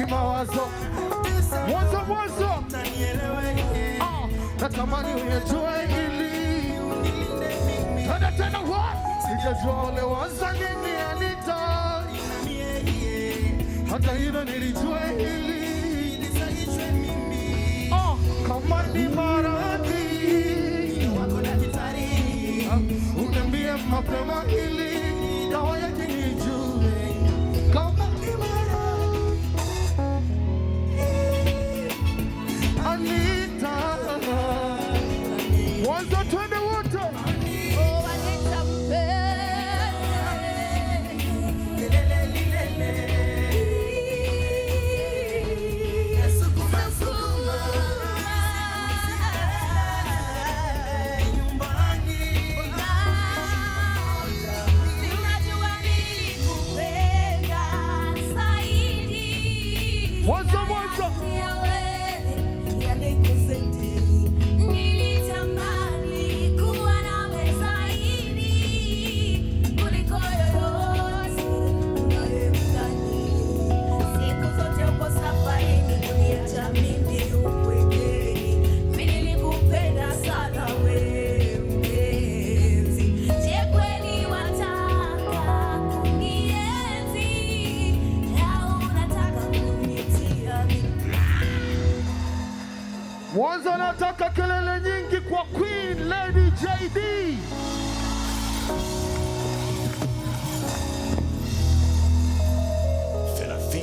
kimawazo. Mwanzo natamani uyajue ili tena what? Sijajua ole wazangeni anita, hata hilo nilijue ili kama ni maradhi uniambie mapema ili dawa yake nijue. Kama ni maradhi Anita, mwanzo twende wote. Mwanzo nataka kelele nyingi kwa Queen Lady JD.